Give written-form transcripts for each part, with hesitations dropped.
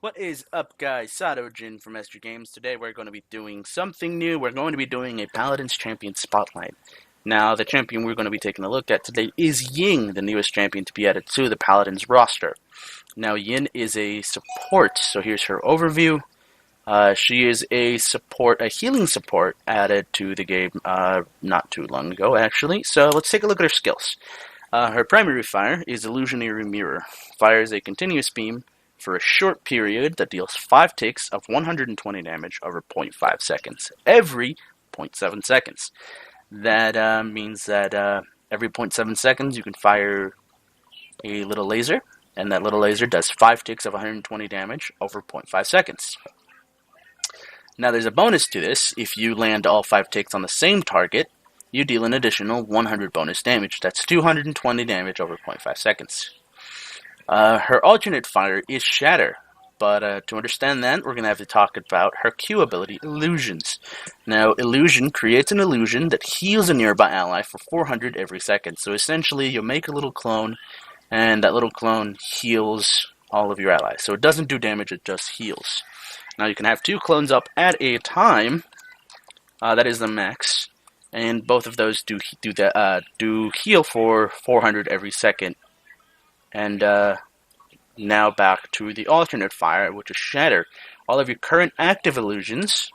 What is up, guys? Sadojin from SG Games. Today we're going to be doing something new. We're going to be doing a Paladins Champion Spotlight. Now, the champion we're going to be taking a look at today is Ying, the newest champion to be added to the Paladins roster. Now, Ying is a support, so here's her overview. She is a healing support added to the game not too long ago, actually. So let's take a look at her skills. Her primary fire is Illusionary Mirror. Fires a continuous beam for a short period that deals 5 ticks of 120 damage over 0.5 seconds. Every 0.7 seconds. That means that every 0.7 seconds you can fire a little laser, and that little laser does 5 ticks of 120 damage over 0.5 seconds. Now there's a bonus to this. If you land all 5 ticks on the same target, you deal an additional 100 bonus damage. That's 220 damage over 0.5 seconds. Her alternate fire is Shatter, but to understand that, we're going to have to talk about her Q ability, Illusions. Now, Illusion creates an illusion that heals a nearby ally for 400 every second. So essentially, you'll make a little clone, and that little clone heals all of your allies. So it doesn't do damage, it just heals. Now, you can have 2 clones up at a time. That is the max. And both of those do heal for 400 every second. And now back to the alternate fire, which is Shatter. All of your current active illusions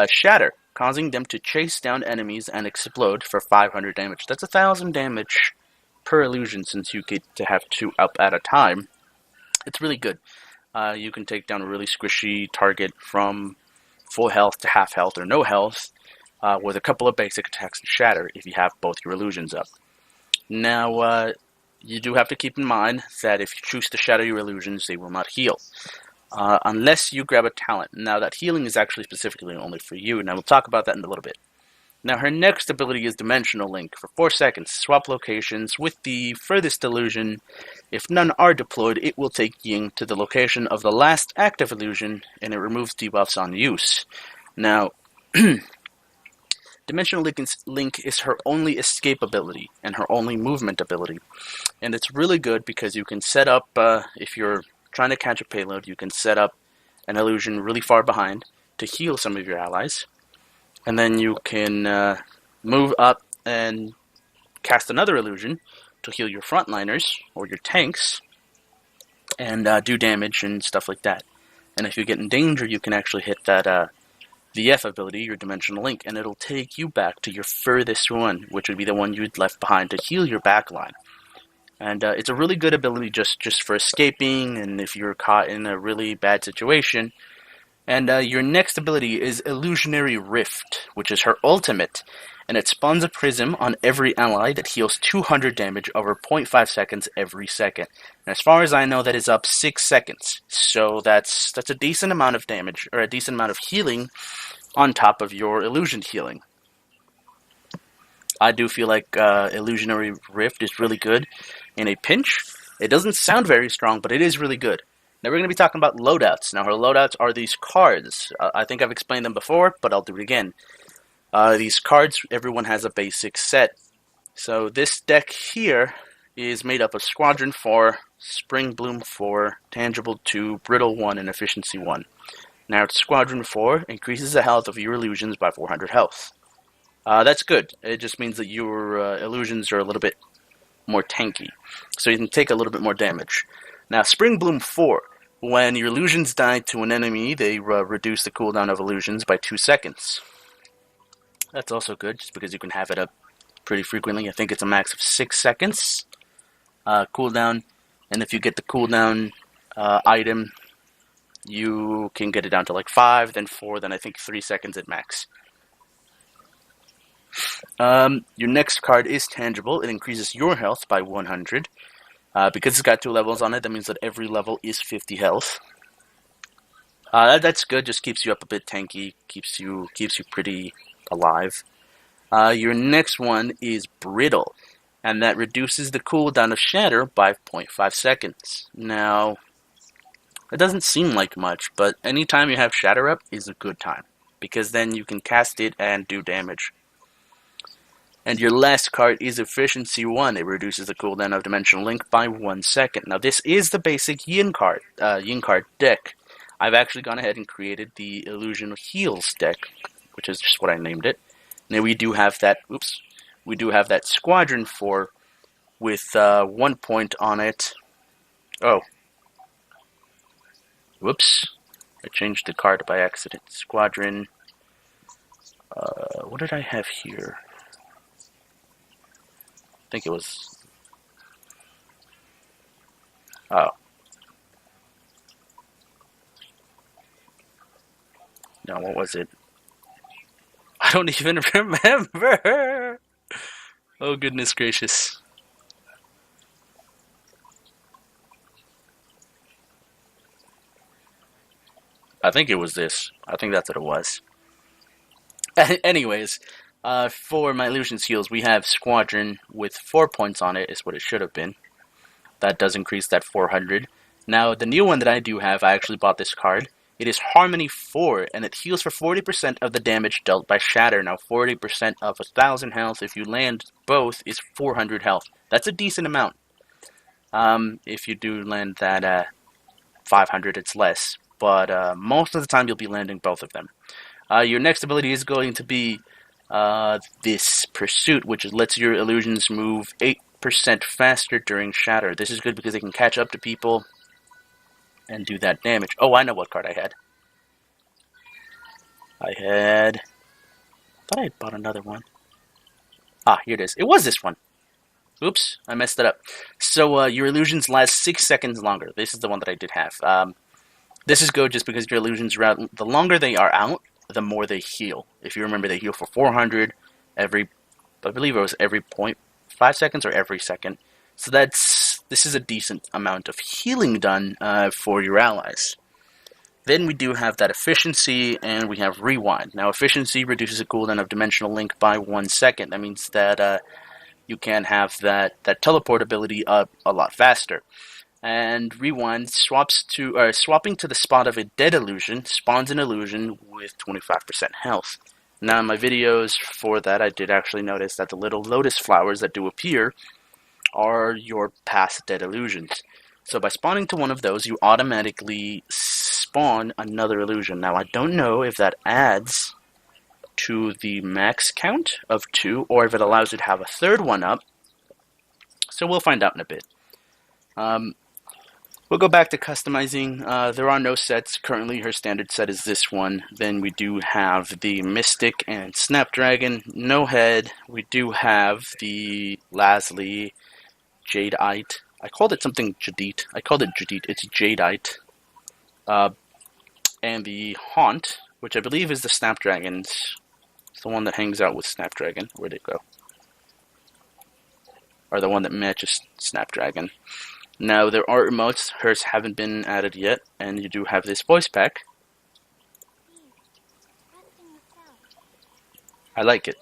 shatter, causing them to chase down enemies and explode for 500 damage. That's 1,000 damage per illusion, since you get to have 2 up at a time. It's really good. You can take down a really squishy target from full health to half health or no health with a couple of basic attacks and Shatter if you have both your illusions up. Now, you do have to keep in mind that if you choose to shatter your illusions, they will not heal. Unless you grab a talent. Now, that healing is actually specifically only for you, and I will talk about that in a little bit. Now, her next ability is Dimensional Link. For 4 seconds, swap locations with the furthest illusion. If none are deployed, it will take Ying to the location of the last active illusion, and it removes debuffs on use. Now, Dimensional Link is her only escape ability and her only movement ability. And it's really good because you can set up, if you're trying to catch a payload, you can set up an illusion really far behind to heal some of your allies. And then you can move up and cast another illusion to heal your frontliners or your tanks and do damage and stuff like that. And if you get in danger, you can actually hit that the F ability, your Dimensional Link, and it'll take you back to your furthest one, which would be the one you'd left behind to heal your backline. And it's a really good ability just for escaping, and if you're caught in a really bad situation. And your next ability is Illusionary Rift, which is her ultimate, and it spawns a prism on every ally that heals 200 damage over 0.5 seconds every second. And as far as I know, that is up 6 seconds. So that's a decent amount of damage, or a decent amount of healing on top of your illusion healing. I do feel like Illusionary Rift is really good in a pinch. It doesn't sound very strong, but it is really good. Now we're going to be talking about loadouts. Now her loadouts are these cards. I think I've explained them before, but I'll do it again. These cards, everyone has a basic set. So this deck here is made up of Squadron 4, Spring Bloom 4, Tangible 2, Brittle 1, and Efficiency 1. Now Squadron 4 increases the health of your illusions by 400 health. That's good. It just means that your illusions are a little bit more tanky, so you can take a little bit more damage. Now Spring Bloom 4, when your illusions die to an enemy, they reduce the cooldown of illusions by 2 seconds. That's also good, just because you can have it up pretty frequently. I think it's a max of 6 seconds cooldown, and if you get the cooldown item, you can get it down to like 5, then 4, then I think 3 seconds at max. Your next card is Tangible. It increases your health by 100. Because it's got 2 levels on it, that means that every level is 50 health. That's good, just keeps you up a bit tanky, keeps you pretty alive. Your next one is Brittle, and that reduces the cooldown of Shatter by 0.5 seconds. Now, it doesn't seem like much, but anytime you have Shatter up is a good time, because then you can cast it and do damage. And your last card is Efficiency 1. It reduces the cooldown of Dimensional Link by 1 second. Now this is the basic Ying card deck. I've actually gone ahead and created the Illusion Heals deck, which is just what I named it. Now we do have that, we do have that Squadron 4 with 1 point on it. Oh. Whoops. I changed the card by accident. Squadron. What did I have here? I think it was... Oh. No, what was it? I don't even remember! Oh, goodness gracious. I think it was this. I think that's what it was. Anyways, for my Illusion Seals, we have Squadron with 4 points on it, is what it should have been. That does increase that 400. Now, the new one that I do have, I actually bought this card. It is Harmony 4, and it heals for 40% of the damage dealt by Shatter. Now, 40% of 1,000 health, if you land both, is 400 health. That's a decent amount. If you do land that 500, it's less. But most of the time, you'll be landing both of them. Your next ability is going to be this Pursuit, which lets your illusions move 8% faster during Shatter. This is good because they can catch up to people and do that damage. Oh, I know what card I had. I thought I had bought another one. Ah, here it is. It was this one. Oops, I messed it up. So your illusions last 6 seconds longer. This is the one that I did have. This is good just because your illusions are out. The longer they are out, the more they heal. If you remember, they heal for 400 every, I believe it was every 0.5 seconds or every second. So this is a decent amount of healing done for your allies. Then we do have that Efficiency, and we have Rewind. Now, Efficiency reduces the cooldown of Dimensional Link by 1 second. That means that you can have that teleport ability up a lot faster. And Rewind swapping to the spot of a dead illusion spawns an illusion with 25% health. Now, in my videos for that, I did actually notice that the little lotus flowers that do appear are your past dead illusions. So by spawning to one of those, you automatically spawn another illusion. Now, I don't know if that adds to the max count of 2, or if it allows you to have a third one up. So we'll find out in a bit. We'll go back to customizing. There are no sets. Currently, her standard set is this one. Then we do have the Mystic and Snapdragon. No head. We do have the Lasley Jadeite. I called it something Jadite. I called it Jadite. It's Jadeite. And the Haunt, which I believe is the Snapdragon's. It's the one that hangs out with Snapdragon. Where'd it go? Or the one that matches Snapdragon. Now, there are emotes. Hers haven't been added yet. And you do have this voice pack. I like it.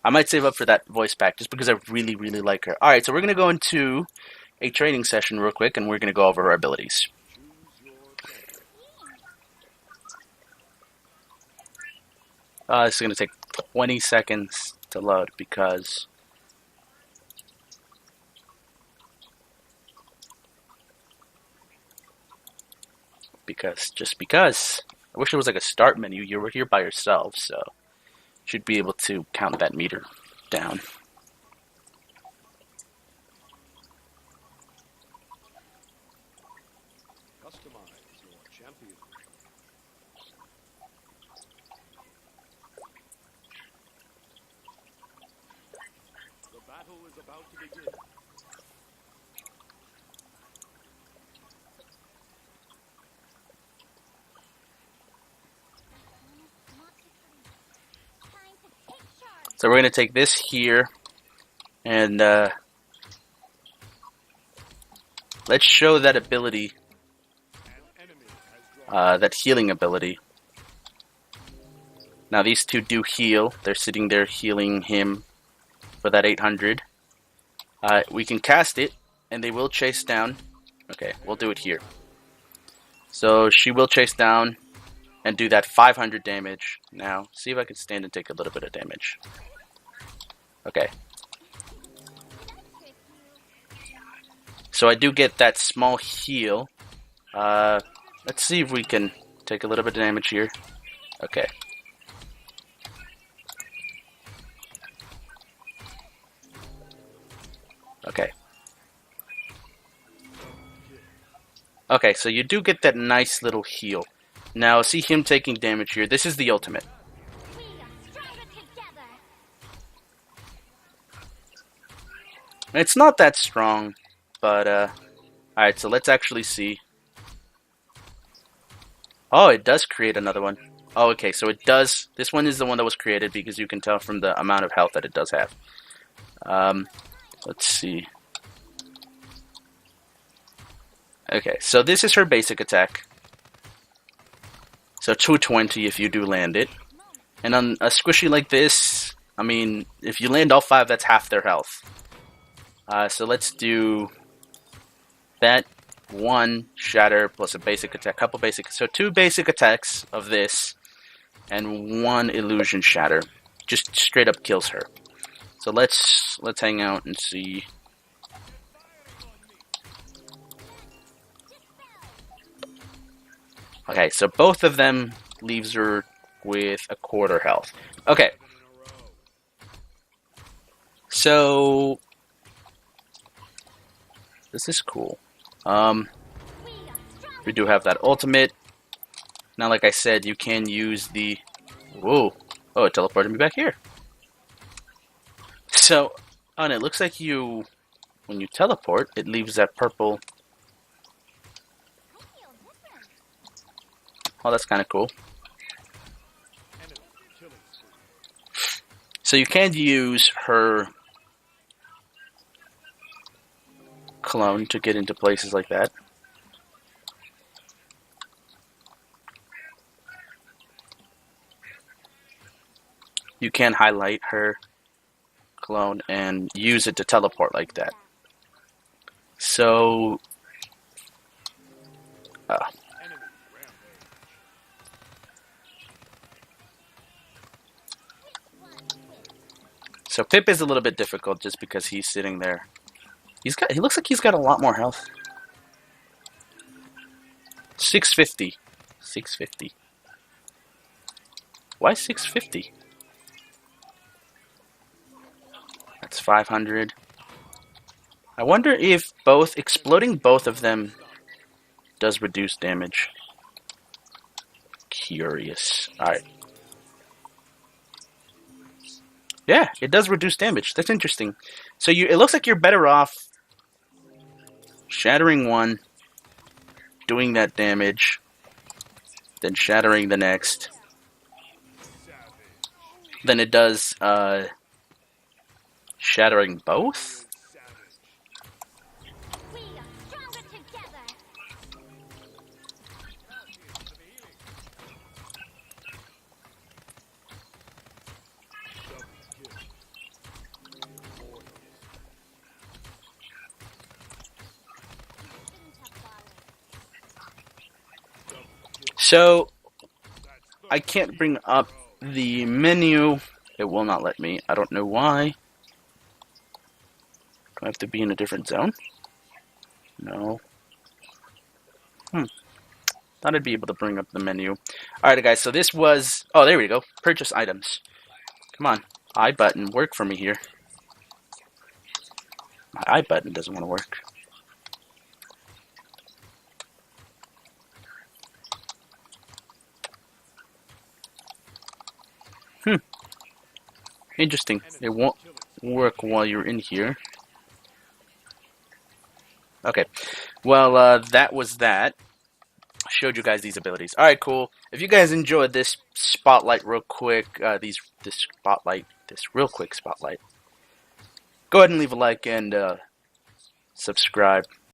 I might save up for that voice pack just because I really, really like her. Alright, so we're going to go into a training session real quick, and we're going to go over her abilities. This is going to take 20 seconds to load because... just because. I wish it was like a start menu. You were here by yourself, so should be able to count that meter down. Customize your champion. The battle is about to begin. So we're going to take this here, and let's show that ability, that healing ability. Now these two do heal. They're sitting there healing him for that 800. We can cast it, and they will chase down. Okay, we'll do it here. So she will chase down and do that 500 damage. Now, see if I can stand and take a little bit of damage. Okay. So I do get that small heal. Let's see if we can take a little bit of damage here. Okay. Okay. Okay, so you do get that nice little heal. Now, see him taking damage here. This is the ultimate. We are stronger together. It's not that strong, but, alright, so let's actually see. Oh, it does create another one. Oh, okay, so it does. This one is the one that was created because you can tell from the amount of health that it does have. Let's see. Okay, so this is her basic attack. So 220 if you do land it. And on a squishy like this, I mean, if you land all 5, that's half their health. So let's do that. 1 shatter plus a basic attack, couple basic, so 2 basic attacks of this, and 1 illusion shatter. Just straight up kills her. So let's hang out and see. Okay, so both of them leaves her with a quarter health. Okay. So this is cool. We do have that ultimate. Now, like I said, you can use the... Whoa. Oh, it teleported me back here. So, and it looks like you... When you teleport, it leaves that purple... Oh, that's kind of cool. So you can use her clone to get into places like that. You can highlight her clone and use it to teleport like that. So, so Pip is a little bit difficult just because he's sitting there. He looks like he's got a lot more health. 650. 650. Why 650? That's 500. I wonder if exploding both of them does reduce damage. Curious. Alright. Yeah, it does reduce damage. That's interesting. So it looks like you're better off shattering one, doing that damage, then shattering the next, than it does shattering both? We are stronger together. So, I can't bring up the menu. It will not let me. I don't know why. Do I have to be in a different zone? No. Thought I'd be able to bring up the menu. Alright, guys, so this was... Oh, there we go. Purchase items. Come on. I button. Work for me here. My I button doesn't want to work. Interesting. It won't work while you're in here. Okay. Well, that was that. Showed you guys these abilities. Alright, cool. If you guys enjoyed this spotlight real quick, this real quick spotlight, go ahead and leave a like and subscribe.